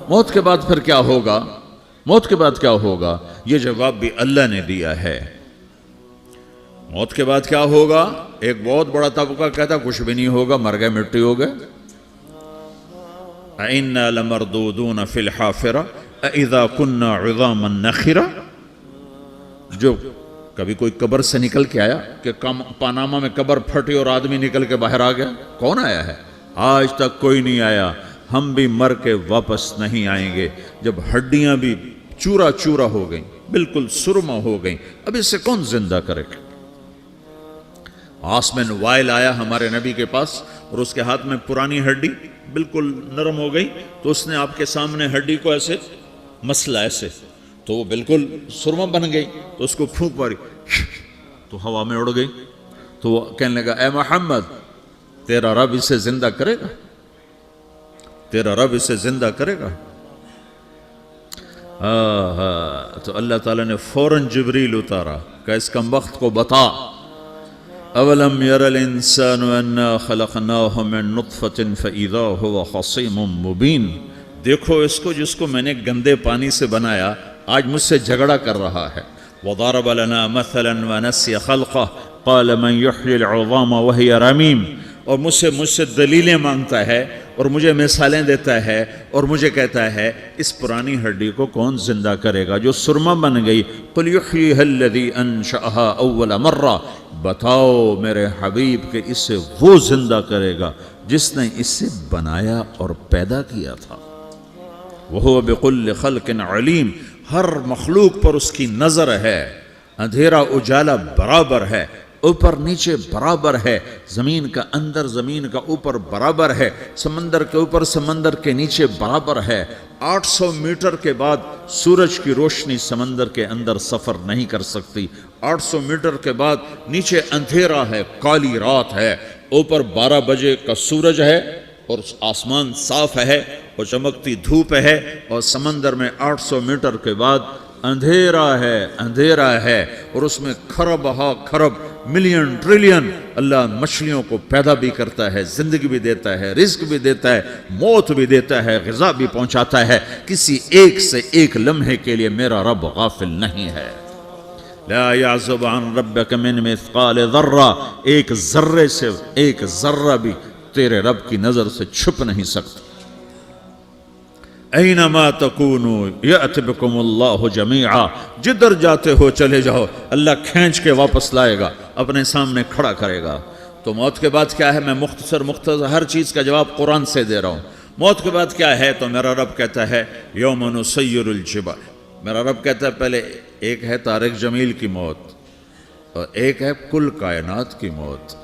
موت کے بعد پھر کیا ہوگا؟ موت کے بعد کیا ہوگا؟ یہ جواب بھی اللہ نے دیا ہے۔ موت کے بعد کیا ہوگا؟ ایک بہت بڑا طبقہ کہتا کچھ بھی نہیں ہوگا، مر گئے، مٹی ہو گئے۔ اِنَّا لَمَرْدُودُونَ فِي الْحَافِرَةِ اِذَا كُنَّا عِظَامًا نَخِرَةً۔ جو کبھی کوئی قبر سے نکل کے آیا کہ پاناما میں قبر پھٹی اور آدمی نکل کے باہر آ گیا؟ کون آیا ہے؟ آج تک کوئی نہیں آیا۔ ہم بھی مر کے واپس نہیں آئیں گے۔ جب ہڈیاں بھی چورا چورا ہو گئیں، بالکل سرما ہو گئیں، اب اس سے کون زندہ کرے گا؟ عاص بن وائل آیا ہمارے نبی کے پاس اور اس کے ہاتھ میں پرانی ہڈی بالکل نرم ہو گئی، تو اس نے آپ کے سامنے ہڈی کو ایسے مسلا ایسے، تو وہ بالکل سرما بن گئی، تو اس کو پھونک ماری تو ہوا میں اڑ گئی۔ تو وہ کہنے لگا اے محمد، تیرا رب اسے زندہ کرے گا؟ تیرا رب اسے زندہ کرے گا؟ تو اللہ تعالیٰ نے فوراً جبریل اتارا کہ اس کمبخت کو بتا، اولم یر الانسان انا خلقناہ من نطفۃ فاذا هو خصیم مبین۔ دیکھو اس کو جس کو میں نے گندے پانی سے بنایا، آج مجھ سے جھگڑا کر رہا ہے۔ وضرب لنا مثلا ونسی خلقہ قال من یحیی العظام وہی رمیم۔ اور مجھ سے دلیلیں مانگتا ہے اور مجھے مثالیں دیتا ہے اور مجھے کہتا ہے اس پرانی ہڈی کو کون زندہ کرے گا جو سرما بن گئی؟ قل یحییہا الذی انشأہا اول مرہ۔ بتاؤ میرے حبیب کہ اسے وہ زندہ کرے گا جس نے اسے بنایا اور پیدا کیا تھا۔ وہو بکل خلق علیم۔ ہر مخلوق پر اس کی نظر ہے، اندھیرا اجالا برابر ہے، اوپر نیچے برابر ہے، زمین کا اندر زمین کا اوپر برابر ہے، سمندر کے اوپر سمندر کے نیچے برابر ہے۔ 800 میٹر کے بعد سورج کی روشنی سمندر کے اندر سفر نہیں کر سکتی۔ 800 میٹر کے بعد نیچے اندھیرا ہے، کالی رات ہے، اوپر 12 بجے کا سورج ہے اور آسمان صاف ہے اور چمکتی دھوپ ہے، اور سمندر میں 800 میٹر کے بعد اندھیرا ہے اور اس میں کھرب ہا کھرب ملین ٹریلین اللہ مچھلیوں کو پیدا بھی کرتا ہے، زندگی بھی دیتا ہے، رزق بھی دیتا ہے، موت بھی دیتا ہے، غذا بھی پہنچاتا ہے۔ کسی ایک سے ایک لمحے کے لیے میرا رب غافل نہیں ہے۔ لا يعزب عن ربك من مثقال ذرہ، ایک ذرے سے ایک ذرہ بھی تیرے رب کی نظر سے چھپ نہیں سکتا۔ اینما تکونوا یأت بکم اللہ جمیعا، جدھر جاتے ہو چلے جاؤ، اللہ کھینچ کے واپس لائے گا، اپنے سامنے کھڑا کرے گا۔ تو موت کے بعد کیا ہے؟ میں مختصر ہر چیز کا جواب قرآن سے دے رہا ہوں۔ موت کے بعد کیا ہے؟ تو میرا رب کہتا ہے یوم نسیر الجبال۔ میرا رب کہتا ہے پہلے ایک ہے طارق جمیل کی موت اور ایک ہے کل کائنات کی موت۔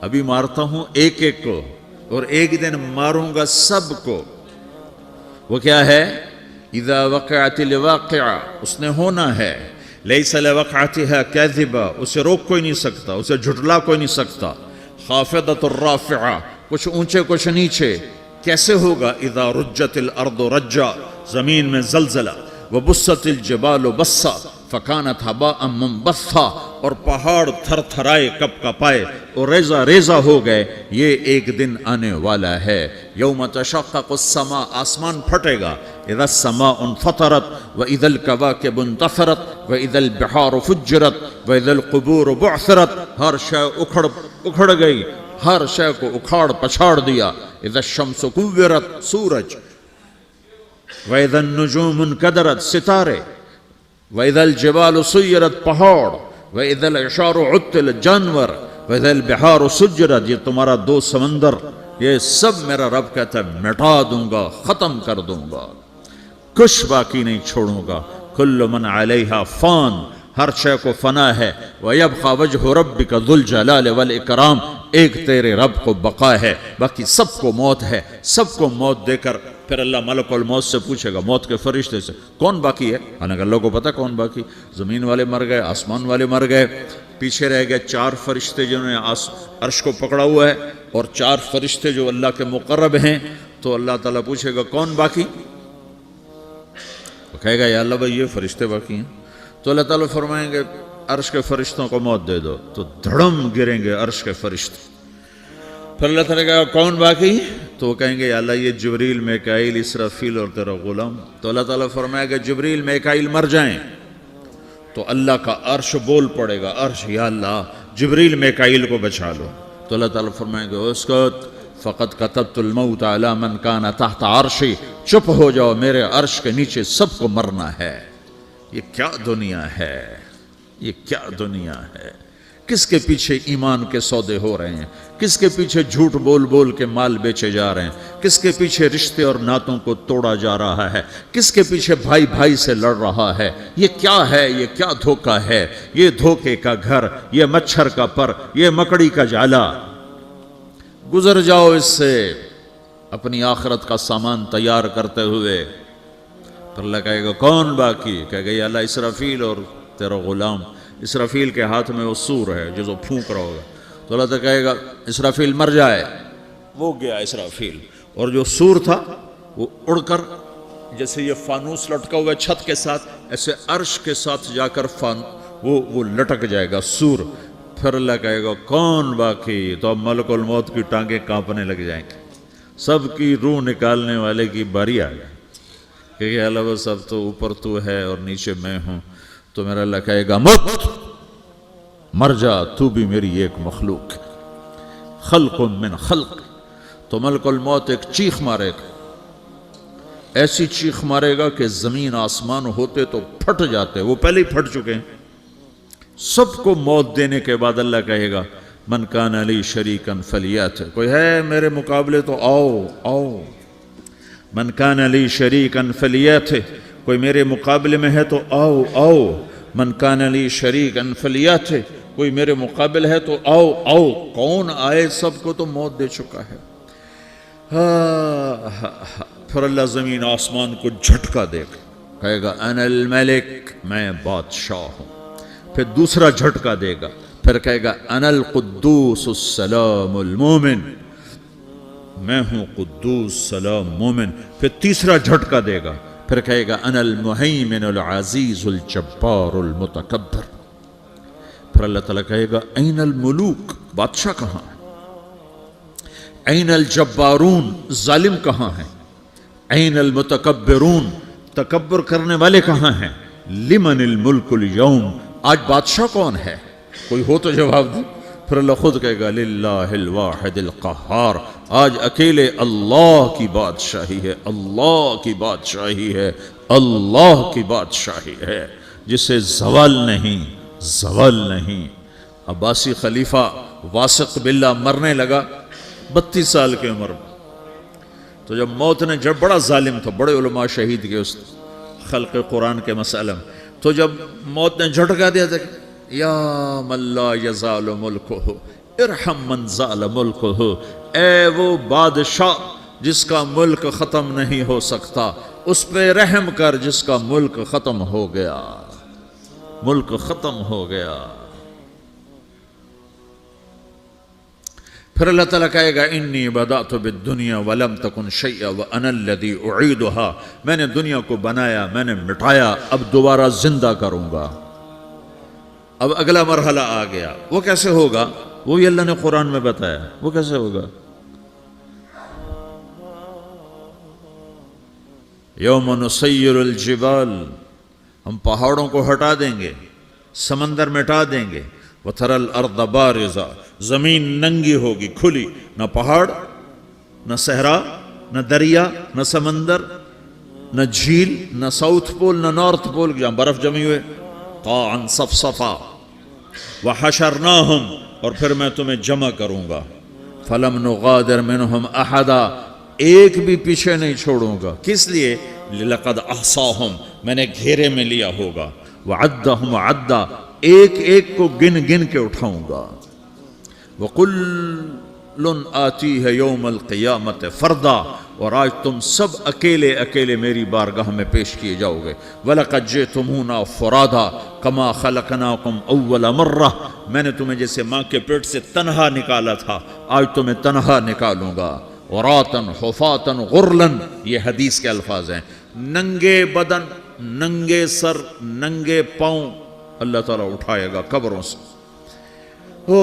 ابھی مارتا ہوں ایک ایک کو اور ایک دن ماروں گا سب کو۔ وہ کیا ہے؟ اذا وقعت الواقعہ، اس نے ہونا ہے۔ لیس لوقعتها کاذبہ، اسے روک کوئی نہیں سکتا، اسے جھٹلا کوئی نہیں سکتا۔ خافضۃ الرافعہ، کچھ اونچے کچھ نیچے۔ کیسے ہوگا؟ اذا رجت الارض رجا، زمین میں زلزلہ۔ وبست الجبال بسا فکانت ہباء منبثا، اور پہاڑ تھر تھرائے کپ کپائے اور ریزہ ریزہ ہو گئے۔ یہ ایک دن آنے والا ہے۔ یوم تشقق السماء، آسمان پھٹے گا۔ اذا السماء انفطرت واذا الکواکب انتثرت واذا البحار فجرت واذا القبور بعثرت، ہر شے اکھڑ گئی، ہر شے کو اکھاڑ پچھاڑ دیا۔ اذا الشمس کورت، سورج۔ وَإِذَا النُّجُومُ انْكَدَرَتْ، ستارے۔ وَإِذَا الْجِبَالُ سُيِّرَتْ، پہاڑ۔ وَإِذَا الْعِشَارُ عُطِّلَتْ، جانور۔ وَإِذَا الْبِحَارُ سُجِّرَتْ، یہ تمہارا دو سمندر، یہ سب میرا رب کہتا ہے مٹا دوں گا، ختم کر دوں گا، کچھ باقی نہیں چھوڑوں گا۔ كُلُّ مَنْ عَلَيْهَا فان، ہر شے کو فنا ہے۔ وَيَبْقَى وَجْهُ رَبِّكَ ذُو الْجَلَالِ وَالْإِكْرَامِ، ایک تیرے رب کو بقا ہے، باقی سب کو موت ہے۔ سب کو موت دے کر پھر اللہ ملک الموت سے پوچھے گا، موت کے فرشتے سے، کون باقی ہے؟ حالانکہ اللہ کو پتہ کون باقی۔ زمین والے مر گئے، آسمان والے مر گئے، پیچھے رہ گئے 4 فرشتے جنہوں نے عرش کو پکڑا ہوا ہے اور 4 فرشتے جو اللہ کے مقرب ہیں۔ تو اللہ تعالیٰ پوچھے گا کون باقی؟ وہ کہے گا یا اللہ بھائی یہ فرشتے باقی ہیں۔ تو اللہ تعالیٰ فرمائیں گے عرش کے فرشتوں کو موت دے دو، تو دھڑم گریں گے عرش کے فرشتے۔ پھر اللہ تعالیٰ کہا کون باقی؟ تو وہ کہیں گے یا اللہ یہ جبریل میکائیل اسرافیل اور تیرا غلام. تو اللہ تعالیٰ فرمائے گا جبریل میکائیل مر جائیں تو اللہ کا عرش بول پڑے گا, عرش یا اللہ جبریل میکائیل کو بچا لو. تو اللہ تعالیٰ فرمائے گا اسکت فقط کتبت الموت علی من کان تحت عرشی, چپ ہو جاؤ میرے عرش کے نیچے سب کو مرنا ہے. یہ کیا دنیا ہے, یہ کیا دنیا ہے. کس کے پیچھے ایمان کے سودے ہو رہے ہیں, کس کے پیچھے جھوٹ بول بول کے مال بیچے جا رہے ہیں, کس کے پیچھے رشتے اور ناتوں کو توڑا جا رہا ہے, کس کے پیچھے بھائی بھائی سے لڑ رہا ہے. یہ کیا ہے, یہ کیا دھوکہ ہے, یہ دھوکے کا گھر, یہ مچھر کا پر, یہ مکڑی کا جالا. گزر جاؤ اس سے اپنی آخرت کا سامان تیار کرتے ہوئے. پھر اللہ کہے گا کون باقی؟ کہے گا یا اللہ اسرافیل اور تیرا غلام. اسرافیل کے ہاتھ میں وہ سور ہے جو پھونک رہا ہوگا. تو اللہ تعالیٰ کہے گا اسرافیل مر جائے. وہ گیا اسرافیل, اور جو سور تھا وہ اڑ کر جیسے یہ فانوس لٹکا ہوا چھت کے ساتھ ایسے عرش کے ساتھ جا کر وہ لٹک جائے گا سور. پھر اللہ کہے گا کون باقی؟ تو اب ملک الموت کی ٹانگیں کانپنے لگ جائیں گے, سب کی روح نکالنے والے کی باری آ گئی کہ اللہ وہ سب تو اوپر تو ہے اور نیچے میں ہوں. تو میرا اللہ کہے گا مت, مر جا, تو بھی میری ایک مخلوق, خلق من خلق. تو ملک الموت ایک چیخ مارے گا, ایسی چیخ مارے گا کہ زمین آسمان ہوتے تو پھٹ جاتے, وہ پہلے ہی پھٹ چکے ہیں. سب کو موت دینے کے بعد اللہ کہے گا من کان علی شریکن فلیات, کوئی ہے میرے مقابلے تو آؤ آؤ. من کان علی شریکن فلیات, کوئی میرے مقابلے میں ہے تو آؤ آؤ. من کان علی شریکن فلیات, کوئی میرے مقابل ہے تو آؤ آؤ. کون آئے؟ سب کو تو موت دے چکا ہے. پھر اللہ زمین آسمان کو جھٹکا دے گا, کہے گا انا الملک, میں بادشاہ ہوں. پھر دوسرا جھٹکا دے گا, پھر کہے گا انا القدوس السلام المومن, میں ہوں قدوس سلام مومن. پھر تیسرا جھٹکا دے گا, پھر کہے گا انا المہیمن العزیز الجبار المتکبر. پھر اللہ تعالیٰ کہے گا این الملوک, بادشاہ کہاں ہے؟ این الجبارون, ظالم کہاں ہیں؟ این المتکبرون, تکبر کرنے والے کہاں ہیں؟ لمن الملک اليوم, آج بادشاہ کون ہے؟ کوئی ہو تو جواب دے. پھر اللہ خود کہے گا للہ الواحد القہار, آج اکیلے اللہ کی بادشاہی ہے, اللہ کی بادشاہی ہے, اللہ کی بادشاہی ہے جسے زوال نہیں, زوال نہیں. عباسی خلیفہ واسق باللہ مرنے لگا 32 سال کی عمر میں. تو جب موت نے, جب بڑا ظالم تھا, بڑے علماء شہید کے اس خلق قرآن کے مسئلہ میں, تو جب موت نے جھٹکا دیا تھا یا من لا یزال ملکہ ارحم من زال ملکہ, اے وہ بادشاہ جس کا ملک ختم نہیں ہو سکتا, اس پہ رحم کر جس کا ملک ختم ہو گیا, ملک ختم ہو گیا. پھر اللہ تعالیٰ کہے گا انی بدأت بالدنیا ولم تکن شیئا وانا الذی اعیدہا, میں نے دنیا کو بنایا, میں نے مٹایا, اب دوبارہ زندہ کروں گا. اب اگلا مرحلہ آ گیا, وہ کیسے ہوگا؟ وہ بھی اللہ نے قرآن میں بتایا. وہ کیسے ہوگا؟ یوم نسیر الجبال, ہم پہاڑوں کو ہٹا دیں گے, سمندر مٹا دیں گے. وتری الارض بارزا, زمین ننگی ہوگی, کھلی, نہ پہاڑ, نہ صحرا, نہ دریا, نہ سمندر, نہ جھیل, نہ ساؤتھ پول, نہ نارتھ پول جہاں برف جمی ہوئے. قاعا صفصفا وحشرناہم, اور پھر میں تمہیں جمع کروں گا. فلم نغادر منہم احدا, ایک بھی پیچھے نہیں چھوڑوں گا. کس لیے؟ لقد احصاہم, میں نے گھیرے میں لیا ہوگا. وعدہم عدا, ایک ایک کو گن گن کے اٹھاؤں گا. وَقُلٌّ آتِيهَ يَوْمَ الْقِيَامَةِ فَرْدًا, اور آج تم سب اکیلے اکیلے میری بارگاہ میں پیش کیے جاؤ گے. وَلَقَدْ جِئْتُمُونَا فُرَادًا كَمَا خَلَقْنَاكُمْ أَوَّلَ مَرَّةٍ, میں نے تمہیں جیسے ماں کے پیٹ سے تنہا نکالا تھا, آج تمہیں تنہا نکالوں گا. عُرَاةً حُفَاةً غُرْلًا, یہ حدیث کے الفاظ ہیں. ننگے بدن, ننگے سر, ننگے پاؤں اللہ تعالیٰ اٹھائے گا قبروں سے. ہو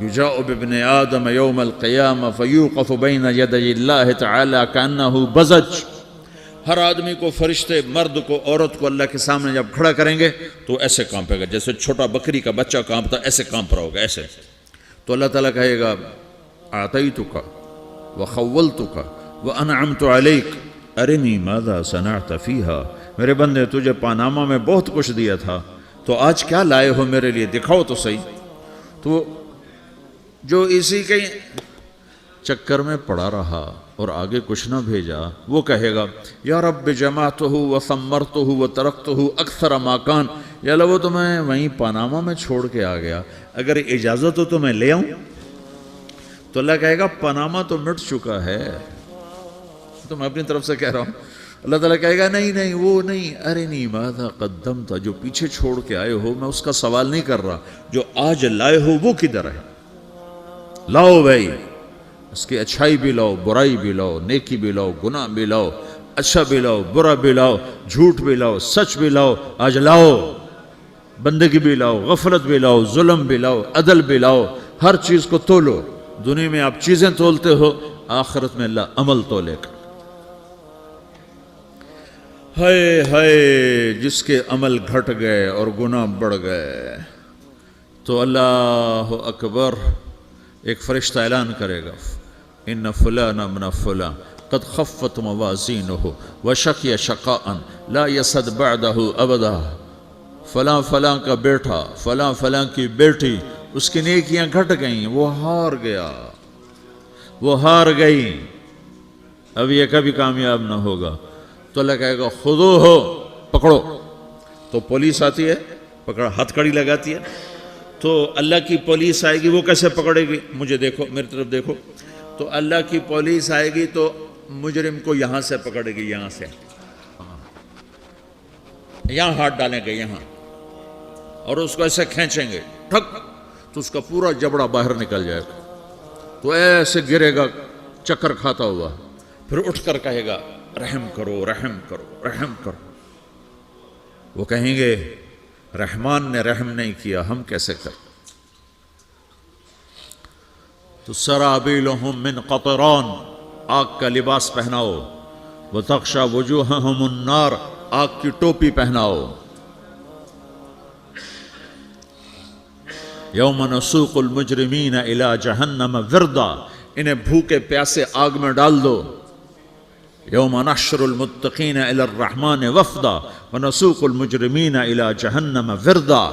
یجاء بابن آدم یوم القیامہ فیوقف بین یدی اللہ تعالی کأنہ بزج، ہر آدمی کو، فرشتے، مرد کو، عورت کو اللہ کے سامنے جب کھڑا کریں گے تو ایسے کانپے گا، جیسے چھوٹا بکری کا بچہ کانپتا، ایسے کانپ رہا ہوگا، ایسے. تو اللہ تعالیٰ کہے گا اعطیتک وخولتک وانعمت علیک ارنی ماذا صنعت فیہا، میرے بندے تجھے پاناما میں بہت کچھ دیا تھا، تو آج کیا لائے ہو میرے لیے، دکھاؤ تو صحیح. تو جو اسی کے چکر میں پڑا رہا اور آگے کچھ نہ بھیجا، وہ کہے گا یا رب جمعتہ وثمرتہ وترکتہ اکثر ما کان، یا اللہ وہ تو میں وہیں پاناما میں چھوڑ کے آ گیا، اگر اجازت ہو تو میں لے آؤں. تو اللہ کہے گا پاناما تو مٹ چکا ہے، تو میں اپنی طرف سے کہہ رہا ہوں. اللہ تعالیٰ کہے گا نہیں نہیں وہ نہیں، ارنی ماذا قدمت، جو پیچھے چھوڑ کے آئے ہو میں اس کا سوال نہیں کر رہا، جو آج لائے ہو وہ کدھر ہے، لاؤ بھائی، اس کی اچھائی بھی لاؤ، برائی بھی لاؤ، نیکی بھی لاؤ، گناہ بھی لاؤ، اچھا بھی لاؤ، برا بھی لاؤ، جھوٹ بھی لاؤ، سچ بھی لاؤ، آج لاؤ، بندگی بھی لاؤ، غفلت بھی لاؤ، ظلم بھی لاؤ، عدل بھی لاؤ، ہر چیز کو تولو. دنیا میں آپ چیزیں تولتے ہو، آخرت میں اللہ عمل تولے گا. ہائے ہائے جس کے عمل گھٹ گئے اور گناہ بڑھ گئے، تو اللہ اکبر، ایک فرشتہ اعلان کرے گا ان فلان من فلان قد خفت موازینہ وشقی شقاء لا یسد بعدہ ابدا، فلاں فلاں کا بیٹا، فلاں فلاں کی بیٹی، اس کی نیکیاں گھٹ گئیں، وہ ہار گیا، وہ ہار گئی، اب یہ کبھی کامیاب نہ ہوگا. تو اللہ کہے گا خودو ہو، پکڑو. تو پولیس آتی ہے، پکڑ ہتھ کڑی لگاتی ہے، تو اللہ کی پولیس آئے گی، وہ کیسے پکڑے گی، مجھے دیکھو، میری طرف دیکھو. تو اللہ کی پولیس آئے گی تو مجرم کو یہاں سے پکڑے گی، یہاں سے، یہاں ہاتھ ڈالیں گے یہاں، اور اس کو ایسے کھینچیں گے ٹھک، تو اس کا پورا جبڑا باہر نکل جائے گا، تو ایسے گرے گا چکر کھاتا ہوا، پھر اٹھ کر کہے گا رحم کرو، رحم کرو، رحم کرو. وہ کہیں گے رحمان نے رحم نہیں کیا، ہم کیسے کریں. تو سرابیلہم من قطران، آگ کا لباس پہناؤ، وتغشی وجوہہم النار، آگ کی ٹوپی پہناؤ. یوم نسوق المجرمین الی جہنم وردا، انہیں بھوکے پیاسے آگ میں ڈال دو. یوم نحشر المتقین الی الرحمن وفدا ونسوق المجرمین الی جہنم وردا.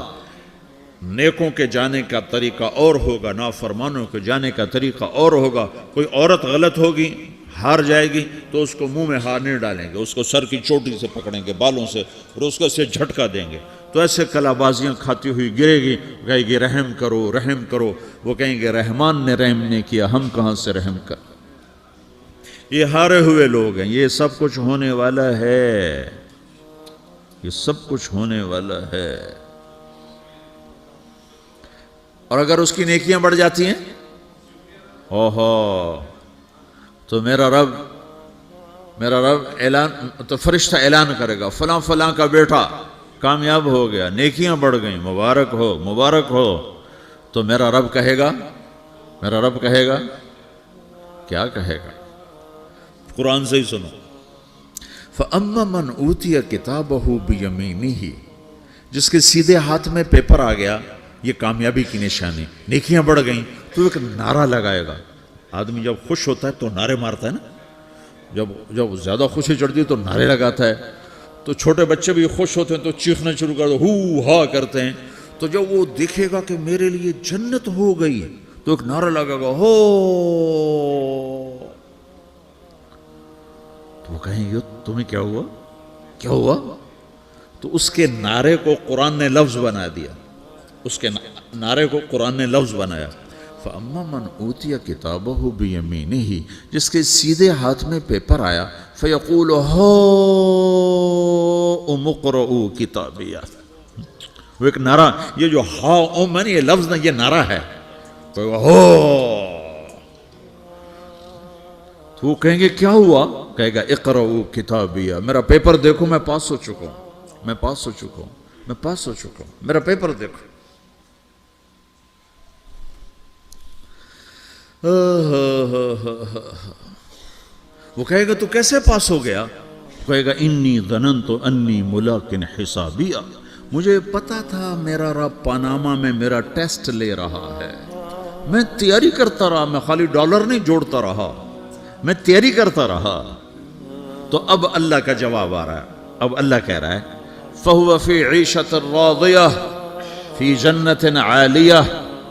نیکوں کے جانے کا طریقہ اور ہوگا، نافرمانوں کے جانے کا طریقہ اور ہوگا. کوئی عورت غلط ہوگی، ہار جائے گی، تو اس کو منہ میں ہار نہیں ڈالیں گے، اس کو سر کی چوٹی سے پکڑیں گے، بالوں سے، اور اس کو اسے جھٹکا دیں گے، تو ایسے کلا بازیاں کھاتی ہوئی گرے گی، کہے گی رحم کرو، رحم کرو. وہ کہیں گے رحمان نے رحم نہیں کیا، ہم کہاں سے رحم کر. یہ ہارے ہوئے لوگ ہیں. یہ سب کچھ ہونے والا ہے، یہ سب کچھ ہونے والا ہے. اور اگر اس کی نیکیاں بڑھ جاتی ہیں، اوہو، تو میرا رب اعلان، تو فرشتہ اعلان کرے گا فلاں فلاں کا بیٹا کامیاب ہو گیا، نیکیاں بڑھ گئیں، مبارک ہو، مبارک ہو. تو میرا رب کہے گا کیا کہے گا، قرآن سے ہی سنو. فَأَمَّا مَنْ أُوتِيَ كِتَابَهُ بِيَمِينِهِ، جس کے سیدھے ہاتھ میں پیپر آ گیا، یہ کامیابی کی نشانی، نیکیاں بڑھ گئیں، تو ایک نعرہ لگائے گا. آدمی جب خوش ہوتا ہے تو نعرے مارتا ہے نا، جب زیادہ خوشی چڑھتی ہے تو نعرے لگاتا ہے. تو چھوٹے بچے بھی خوش ہوتے ہیں تو چیخنا شروع کر دو، ہو ہا کرتے ہیں. تو جب وہ دیکھے گا کہ میرے لیے جنت ہو گئی، تو ایک نعرہ لگے گا، ہو. تو وہ کہیں گے تمہیں کیا ہوا. تو اس کے نعرے کو قرآن نے لفظ بنا دیا، اس کے نعرے کو قرآن نے لفظ بنایا. فَأَمَّا مَنْ أُوتِيَ كِتَابَهُ بِيَمِينِهِ، جس کے سیدھے ہاتھ میں پیپر آیا، فَيَقُولُ هَاؤْمُ اقْرَءُوا كِتَابِيَهْ. وہ ایک نعرہ، یہ جو ہاؤم ہے نا، یہ لفظ نہیں، یہ نعرہ ہے. تو وہ کہیں گے کیا ہوا، کہے گا اقرؤوا کتابیہ، میرا پیپر دیکھو، میں پاس ہو چکا ہوں، میرا پیپر دیکھو. وہ کہے گا تو کیسے پاس ہو گیا؟ وہ کہے گا انی ظننت انی ملاقن حسابیہ، مجھے پتا تھا میرا رب پاناما میں میرا ٹیسٹ لے رہا ہے، میں تیاری کرتا رہا، میں خالی ڈالر نہیں جوڑتا رہا، میں تیاری کرتا رہا۔ تو اب اللہ کا جواب آ رہا ہے، اب اللہ کہہ رہا ہے فَهُوَ فِي عِيشَةٍ رَاضِيَةٍ فِي جَنَّةٍ عَالِيَةٍ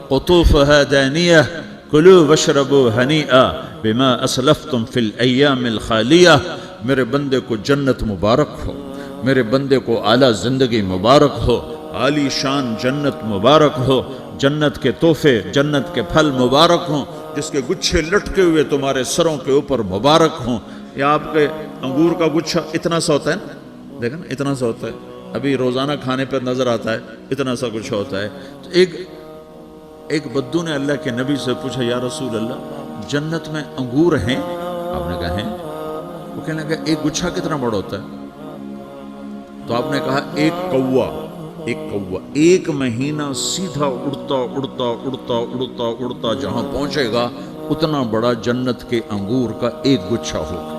قُطُوفُهَا دَانِيَةٌ كُلُوا وَاشْرَبُوا هَنِيئًا بِمَا أَسْلَفْتُمْ فِي الْأَيَّامِ الْخَالِيَةِ، میرے بندے کو جنت مبارک ہو، میرے بندے کو اعلیٰ زندگی مبارک ہو، عالی شان جنت مبارک ہو، جنت کے تحفے، جنت کے پھل مبارک ہوں، جس کے گچھے لٹکے ہوئے تمہارے سروں کے اوپر مبارک ہوں۔ یا آپ کے انگور کا گچھا اتنا سا ہوتا ہے نا، دیکھیں نا اتنا سا ہوتا ہے، ابھی روزانہ کھانے پر نظر آتا ہے، اتنا سا گچھا ہوتا ہے۔ تو ایک بدو نے اللہ کے نبی سے پوچھا یا رسول اللہ جنت میں انگور ہیں؟ آپ نے کہا ہیں۔ وہ کہنے لگا ایک گچھا کتنا بڑا ہوتا ہے؟ تو آپ نے کہا ایک کوا ایک مہینہ سیدھا اڑتا اڑتا اڑتا اڑتا اڑتا جہاں پہنچے گا اتنا بڑا جنت کے انگور کا ایک گچھا ہوگا۔